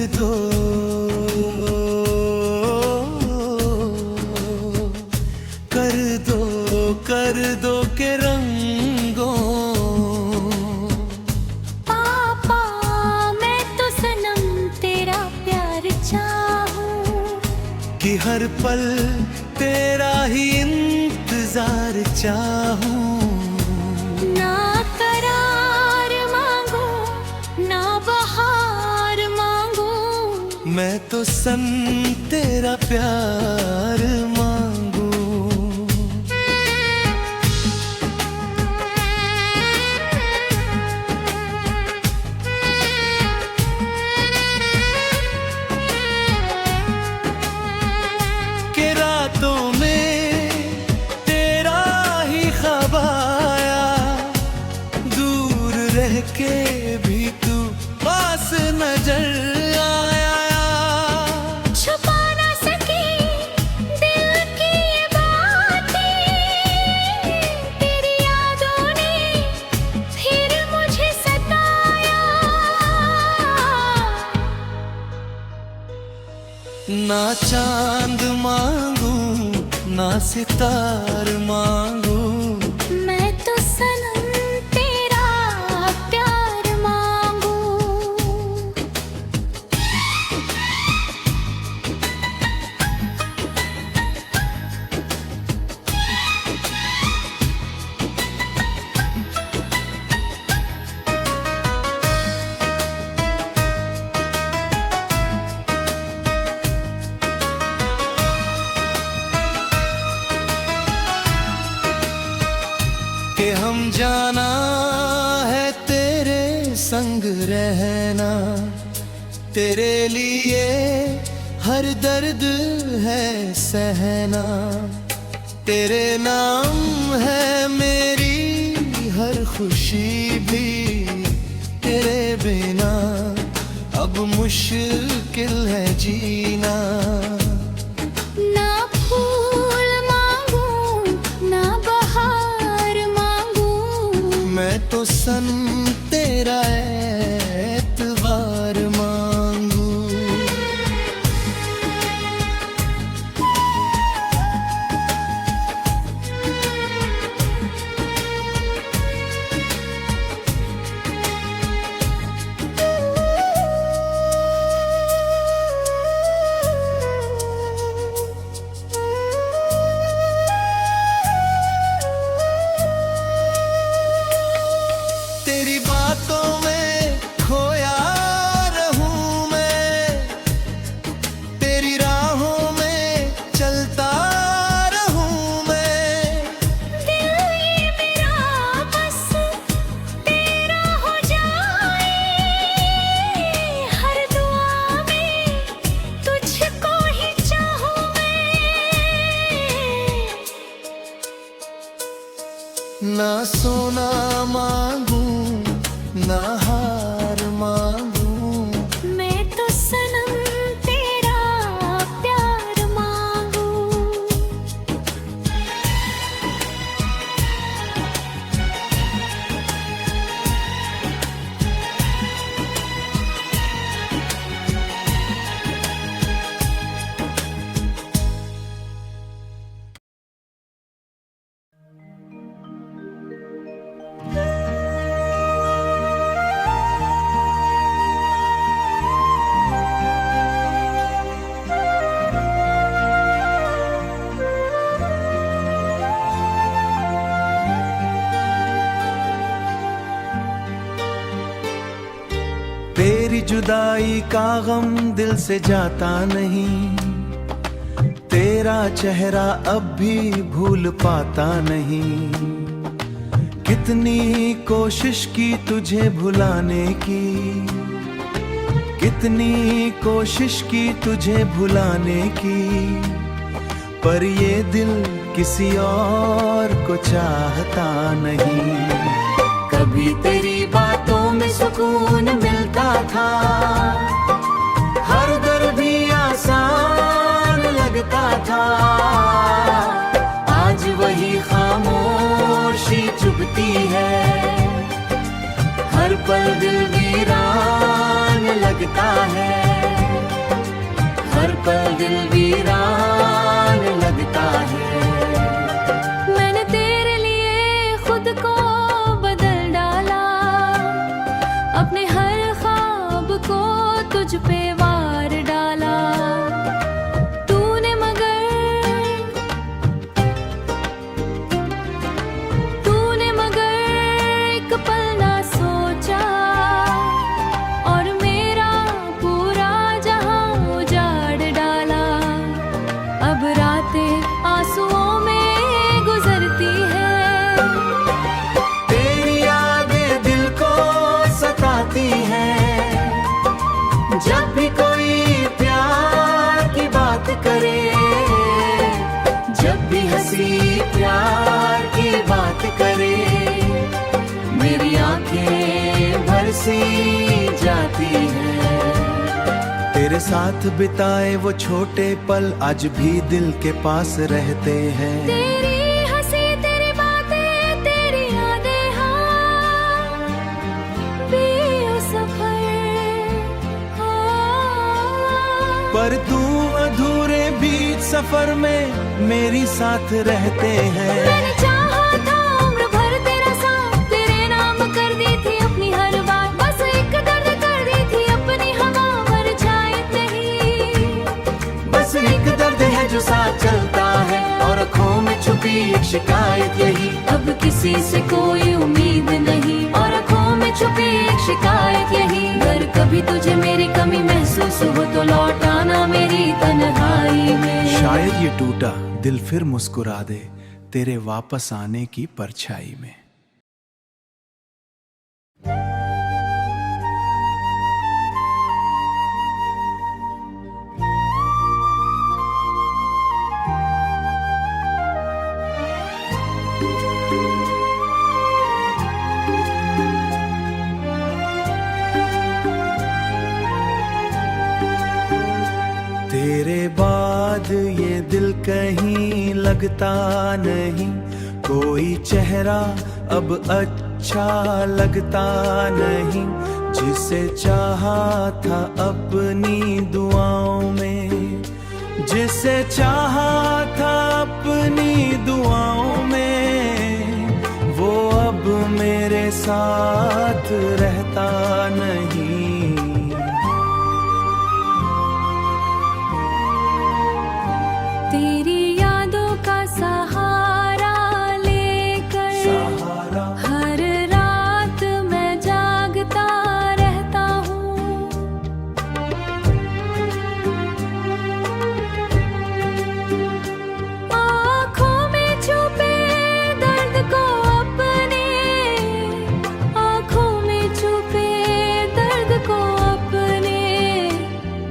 दो, कर दो, कर दो के रंगों। पापा मैं तो सनम तेरा प्यार चाहूं, कि हर पल तेरा ही इंतजार चाहूं। ना करार मांगू ना बहार मांगू, मैं तो सन तेरा प्यार मांगू। के रातों में तेरा ही ख्वाब आया, दूर रह के भी तू पास नजर आया। छुपा ना सकी दिल की ये बातें, तेरी यादों ने फिर मुझे सताया। ना चांद मांगू ना सितार मांगू, मैं तो सनम तेरा प्यार मांगू। कि हम जाना है तेरे संग रहना, तेरे लिए हर दर्द है सहना। तेरे नाम है मेरी हर खुशी भी, तेरे बिना अब मुश्किल है जीना। ना फूल मांगू ना बहार मांगू, मैं तो सन तेरा एतबार मांगू। तेरी बातों में खोया रहूं मैं, तेरी राहों में चलता रहूं मैं। दिल ये मेरा बस तेरा हो जाए, हर दुआ में तुझको ही चाहूं मैं। ना सोना मांगू ना हार मांगू, मैं तो सनम तेरा प्यार मांगू। तेरी जुदाई का गम दिल से जाता नहीं, तेरा चेहरा अब भी भूल पाता नहीं। कितनी कोशिश की तुझे भुलाने की, कितनी कोशिश की तुझे भुलाने की, पर ये दिल किसी और को चाहता नहीं। कभी तेरी बातों में सुकून मिलता था, हर दर भी आसान लगता था। आज वही खामोशी चुभती है, हर पल दिल वीरान लगता है। दिल वीरान लगता है। मैंने तेरे लिए खुद को बदल डाला, अपने हर ख्वाब को तुझ पे वार डाला। तूने मगर एक पल ना सोचा, और मेरा पूरा जहां उजाड़ डाला। अब रातें आंसुओं में गुजरती है, तेरी यादें दिल को सताती हैं। जब भी कोई प्यार की बात करे, जब भी हंसी प्यार की बात करे, मेरी आंखें बरसी जाती हैं। तेरे साथ बिताए वो छोटे पल आज भी दिल के पास रहते हैं। तेरी हंसी, तेरी बातें, तेरी यादें, हाँ, बेसफ़र, हाँ। पर तू अधूरे बीच सफर में मेरी साथ रहते हैं। मैंने चाहा था उम्र भर तेरा साथ, तेरे नाम कर दी थी अपनी हर बात। बस एक दर्द कर दी थी अपनी हवा, मर जाए नहीं। बस एक दर्द है जो साथ चलता है, और आँखों में छुपी एक शिकायत यही। अब किसी से कोई उम्मीद नहीं, और आँखों में छुपी एक शिकायत यही। अगर कभी तुझे मेरी कमी महसूस हो तो लौट आना मेरी तन्हाई में। शायद ये टूटा दिल फिर मुस्कुरा दे तेरे वापस आने की परछाई में। तेरे बाद ये दिल कहीं लगता नहीं, कोई चेहरा अब अच्छा लगता नहीं। जिसे चाहा था अपनी दुआओं में, जिसे चाहा था अपनी दुआओं में, वो अब मेरे साथ रहता नहीं। तेरी यादों का सहारा लेकर हर रात मैं जागता रहता हूँ। आँखों में छुपे दर्द को अपने, आँखों में छुपे दर्द को अपने,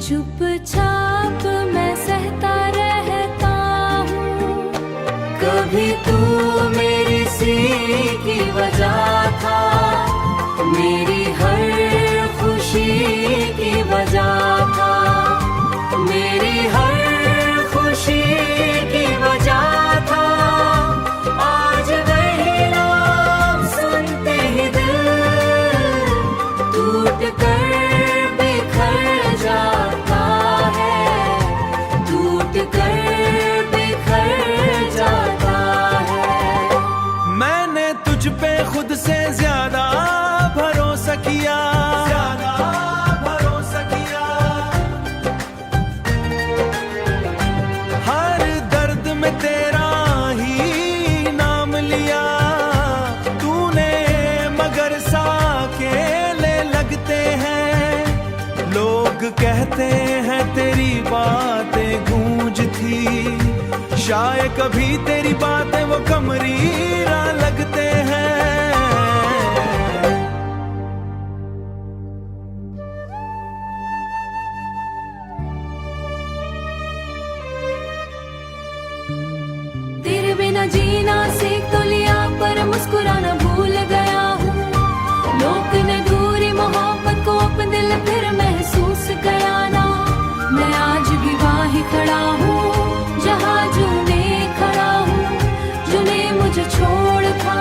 चुपचाप मैं सहता रहता हूँ। कभी तू मेरी सी की वजह था, मेरी हर खुशी की वजह था, मेरी हर खुशी की वजह था। आज वही नाम सुनते ही दिल टूट कर बिखर जाता है, टूट कर बिखर जाता है। मैंने तुझ पे खुद से ज्यादा भरोसा किया, ज्यादा भरोसा किया। हर दर्द में तेरा ही नाम लिया तूने, मगर साकेले लगते हैं। लोग कहते हैं तेरी बातें गूंज थी, शायद कभी तेरी बातें वो कमरीरा लगते हैं। तेरे बिना जीना सीख तो लिया, पर मुस्कुराना भूल गया हूँ। लोग ने दूरी मोहब्बत को अपने दिल फिर महसूस गया ना। मैं आज भी वहीं खड़ा हूँ जहाँ जूने खड़ा हूँ, जूने मुझे छोड़ था।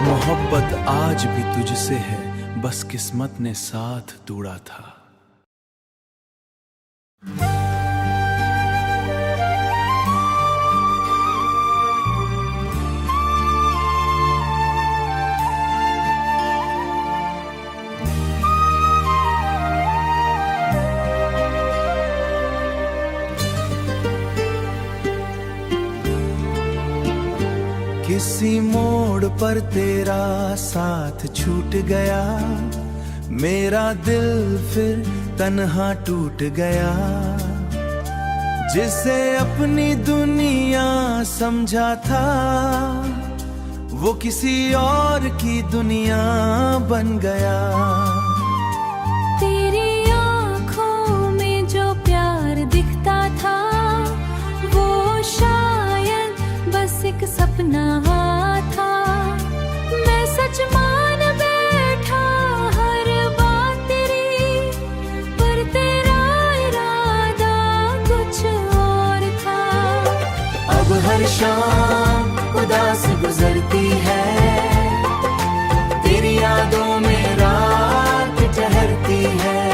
मोहब्बत आज भी तुझसे है, बस किस्मत ने साथ तोड़ा था। उसी मोड़ पर तेरा साथ छूट गया, मेरा दिल फिर तन्हा टूट गया। जिसे अपनी दुनिया समझा था, वो किसी और की दुनिया बन गया। तेरी आँखों में जो प्यार दिखता था, वो शायद बस एक सपना था। मैं सच मान बैठा हर बात तेरी, पर तेरा इरादा कुछ और था। अब हर शाम उदास गुजरती है, तेरी यादों में रात ठहरती है।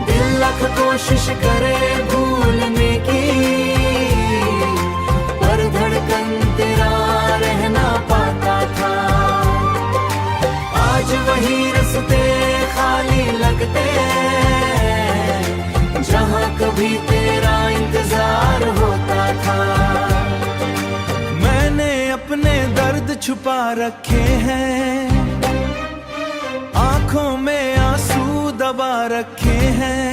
दिल लाख कोशिश करे भूलने की, पर धड़कन तेरा रह ना पाता था। आज वही रास्ते खाली लगते, जहाँ कभी तेरा इंतजार होता था। मैंने अपने दर्द छुपा रखे हैं, आंखों में आंसू दबा रखे हैं।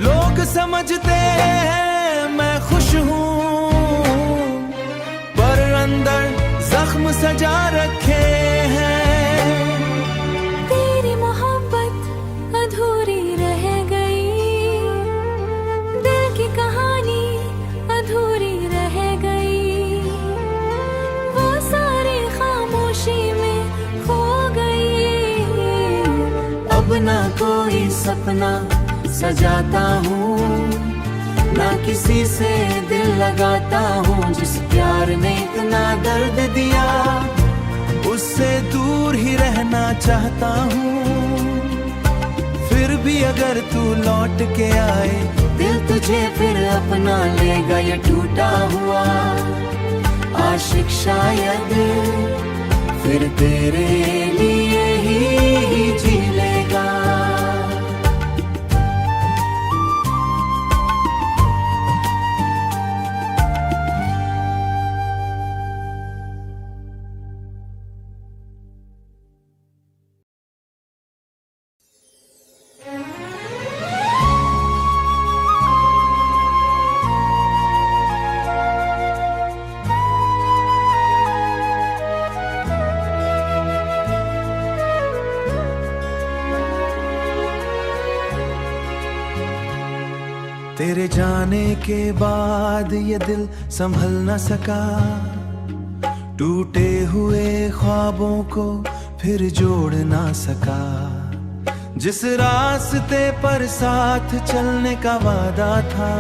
लोग समझते हैं मैं खुश हूँ, पर अंदर जख्म सजा रखे हैं। तेरी मोहब्बत अधूरी रह गई, दिल की कहानी अधूरी रह गई। वो सारी खामोशी में खो गई। अब ना कोई सपना सजाता हूँ, ना किसी से दिल लगाता हूँ। जिस प्यार ने इतना दर्द दिया, उससे दूर ही रहना चाहता हूँ। फिर भी अगर तू लौट के आए, दिल तुझे फिर अपना लेगा। ये टूटा हुआ आशिक शायद फिर तेरे लिए ही जी लेगा। तेरे जाने के बाद ये दिल संभल न सका, टूटे हुए ख्वाबों को फिर जोड़ ना सका। जिस रास्ते पर साथ चलने का वादा था,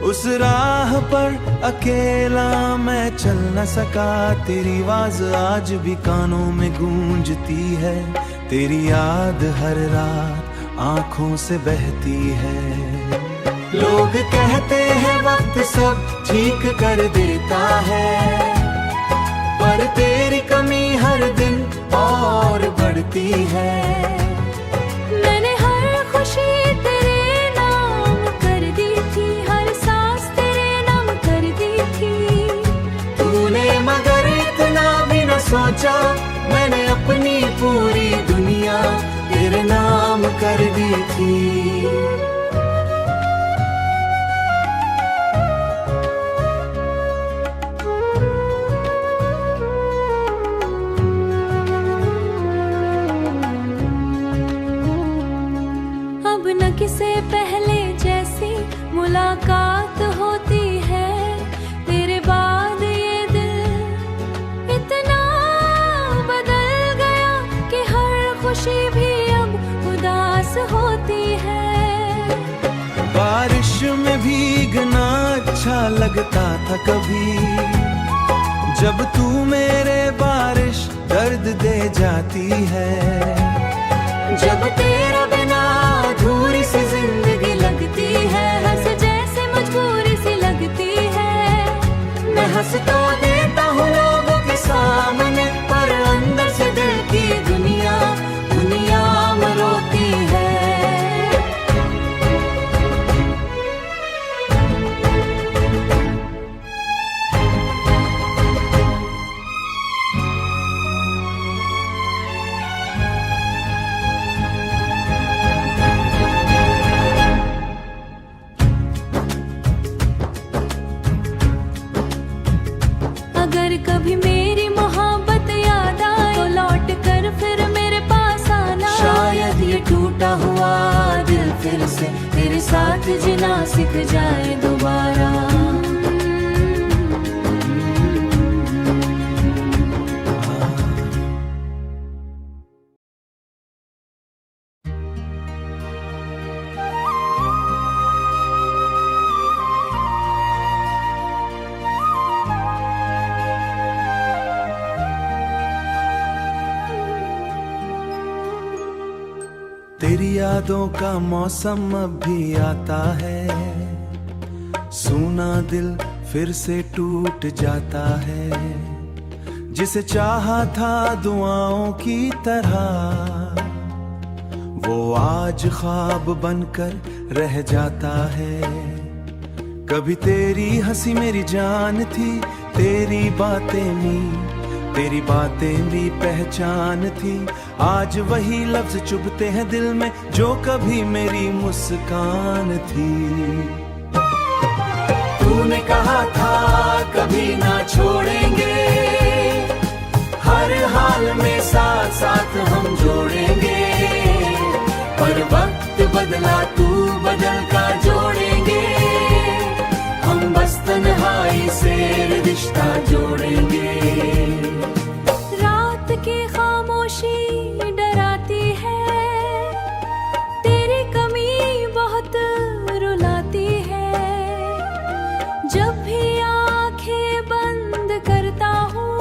उस राह पर अकेला मैं चल न सका। तेरी आवाज आज भी कानों में गूंजती है, तेरी याद हर रात आंखों से बहती है। लोग कहते हैं वक्त सब ठीक कर देता है, पर तेरी कमी हर दिन और बढ़ती है। मैंने हर खुशी तेरे नाम कर दी थी, हर सांस तेरे नाम कर दी थी। तूने मगर इतना भी न सोचा, मैंने अपनी पूरी दुनिया तेरे नाम कर दी थी। अब न किसे पहले जैसी मुलाकात होती है, तेरे बाद ये दिल इतना बदल गया कि हर खुशी भी अब उदास होती है। बारिश में भीगना अच्छा लगता था कभी, जब तू मेरे बारिश दर्द दे जाती है। जब तेरा बिना अधूरी सी जिंदगी लगती है, हंस जैसे मजबूरी सी लगती है। मैं हंस तो देता हूँ लोगों के सामने, पर अंदर से दिल की दुनिया दुनिया में रोती है। टूटा हुआ दिल फिर से तेरे साथ जीना सीख जाए दोबारा। तेरी यादों का मौसम अब भी आता है, सूना दिल फिर से टूट जाता है। जिसे चाहा था दुआओं की तरह, वो आज ख्वाब बनकर रह जाता है। कभी तेरी हंसी मेरी जान थी, तेरी बातें भी पहचान थी। आज वही लफ्ज चुभते हैं दिल में जो कभी मेरी मुस्कान थी। तूने कहा था कभी ना छोड़ेंगे, हर हाल में साथ साथ हम जोड़ेंगे। पर वक्त बदला, तू बदल का जोड़ेंगे। हम बस तन्हाई से रिश्ता जोड़ेंगे। रात की खामोशी डराती है, तेरी कमी बहुत रुलाती है। जब भी आंखें बंद करता हूँ,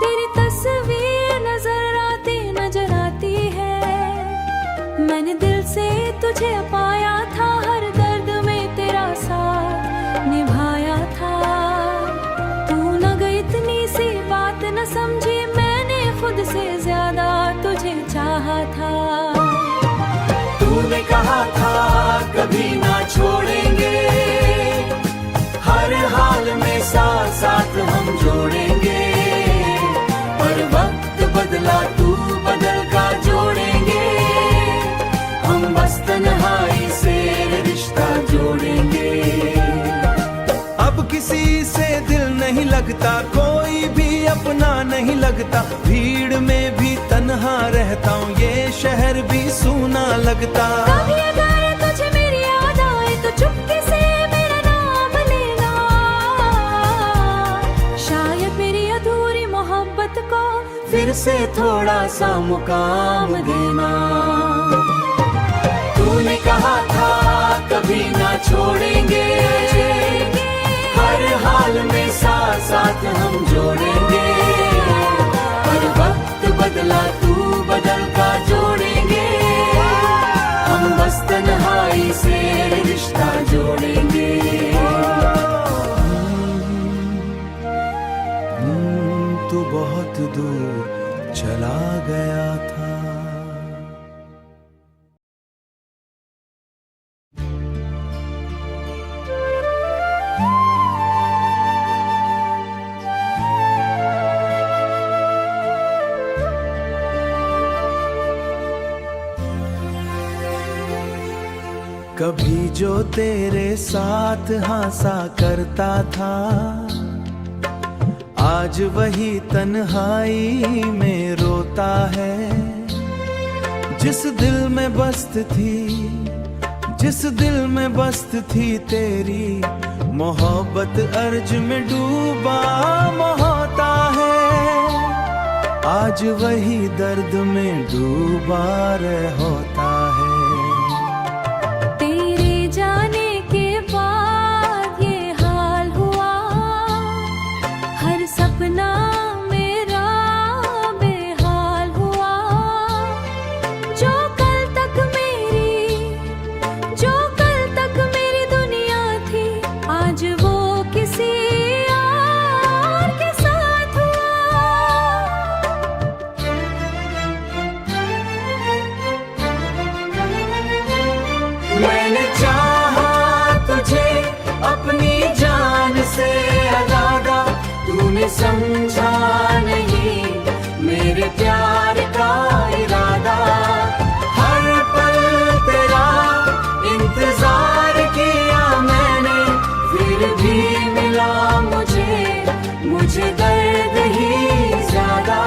तेरी तस्वीर नजर आती है। मैंने दिल से तुझे पाया था, हर दर्द में तेरा साथ निभाया था। तू न गई इतनी सी बात न समझी, मैंने खुद से ज्यादा तुझे चाहा था। तूने कहा था कभी ना छोड़ेंगे, हर हाल में साथ साथ हम जोड़ेंगे। पर वक्त बदला, तू बदल का जोड़ेंगे। हम बस तन्हाई से रिश्ता जोड़ेंगे। अब किसी से दिल नहीं लगता, कोई भी अपना नहीं लगता। भीड़ में भी तन्हा रहता हूँ, ये शहर भी सूना लगता। कभी अगर तुझे मेरी याद आए तो चुपके से मेरा नाम लेना। शायद मेरी अधूरी मोहब्बत को फिर से थोड़ा सा मुकाम देना। तूने कहा था कभी ना छोड़ेंगे, हर हाल में साथ साथ हम जोड़ेंगे। पर वक्त बदला, तू बदल का जोड़ेंगे। हम बस तन्हाई से रिश्ता जोड़ेंगे। तू बहुत दूर चला गया था। कभी जो तेरे साथ हंसा करता था, आज वही तन्हाई में रोता है। जिस दिल में बस्त थी तेरी मोहब्बत, अर्ज में डूबा होता है। आज वही दर्द में डूबा होता है। जाने के बाद ये हाल हुआ, हर सपना मेरा बेहाल हुआ। जो कल तक मेरी दुनिया थी, आज वो किसी और के साथ हुआ। मैंने अपनी जान से अलादा, तूने समझा नहीं मेरे प्यार का इरादा। हर पल तेरा इंतजार किया मैंने, फिर भी मिला मुझे दर्द ही ज्यादा।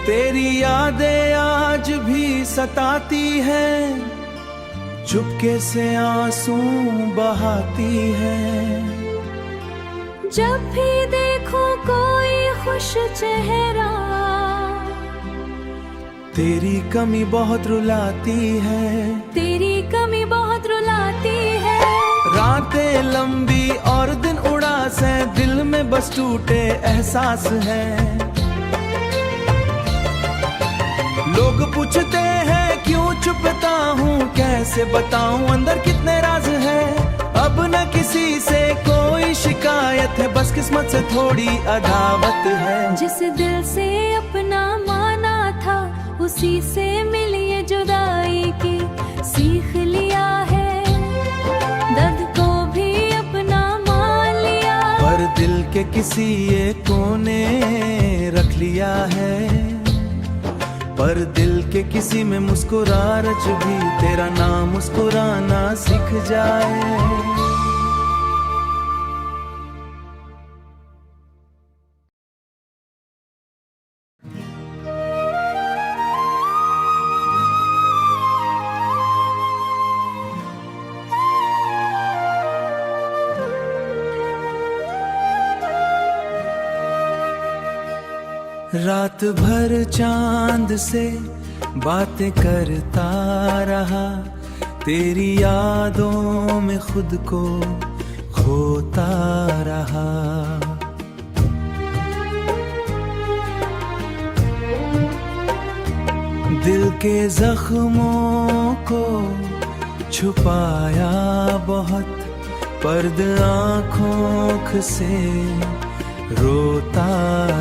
तेरी यादें आज भी सताती है, चुपके से आंसू बहाती है। जब भी देखो कोई खुश चेहरा, तेरी कमी बहुत रुलाती है, तेरी कमी बहुत रुलाती है। रातें लंबी और दिन उदास है, दिल में बस टूटे एहसास है। लोग पूछते हैं क्यों चुपता हूँ, कैसे बताऊं अंदर कितने राज है। अब न किसी से कोई शिकायत है, बस किस्मत से थोड़ी अदावत है। जिस दिल से अपना माना था, उसी से मिली ये जुदाई की सीख लिया है। दर्द को भी अपना मान लिया, पर दिल के किसी एक कोने रख लिया है। पर दिल के किसी में मुस्कुरा रच भी, तेरा नाम मुस्कुराना सीख जाए। रात भर चांद से बातें करता रहा, तेरी यादों में खुद को खोता रहा। दिल के जख्मों को छुपाया बहुत, पर्द आँखों से रोता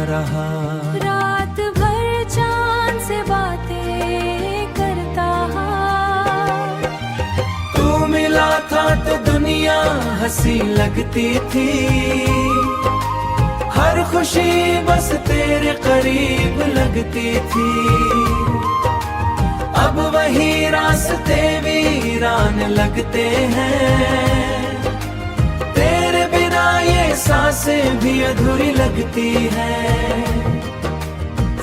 रहा। रात भर चांद से बातें करता, तू मिला था तो दुनिया हंसी लगती थी। हर खुशी बस तेरे करीब लगती थी। अब वही रास्ते वीरान लगते हैं, तेरे बिना ये सांसें भी अधूरी लगती है।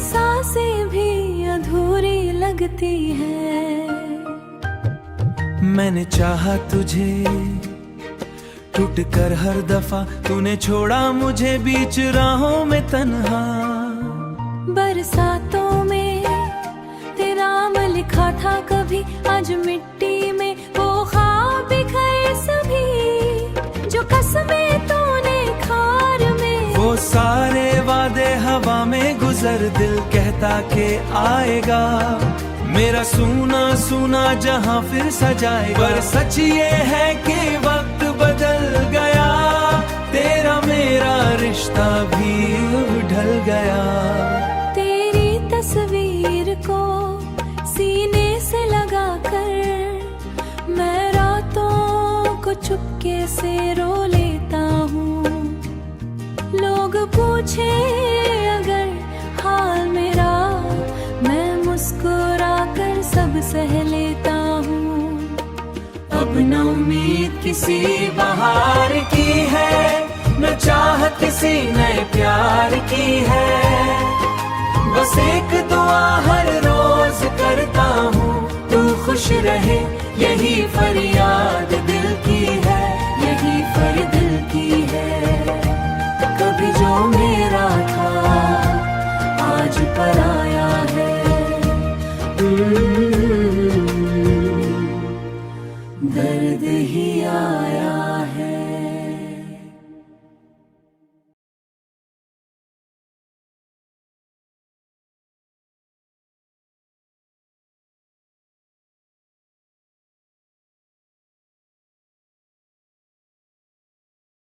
सांसें भी अधूरी लगती है। मैंने चाहा तुझे, टूट कर हर दफा तूने छोड़ा मुझे बीच राहों में तन्हा। बरसातों में तेरा नाम लिखा था कभी, आज मिट्टी में वो ख्वाब बिखरे सभी। जो कसमें तूने खार में, वो सारे वादे हवा में गुजर, दिल कहता के आएगा मेरा सूना सूना जहां फिर सजाए। पर सच ये है कि वक्त बदल गया, तेरा मेरा रिश्ता भी ढल गया। तेरी तस्वीर को सीने से लगा कर मैं रातों को चुपके से रो लेता हूँ। लोग पूछे अगर हाल मेरा, मैं मुस्कुरा कर सब सह लेता हूँ। अब न उम्मीद किसी बहार की है, न चाहत किसी नए प्यार की है। बस एक दुआ हर रोज करता हूँ, तू खुश रहे यही फरियाद दिल की है, यही फर दिल की है। कभी जो मेरा था आज पराया है। दर्द ही आया।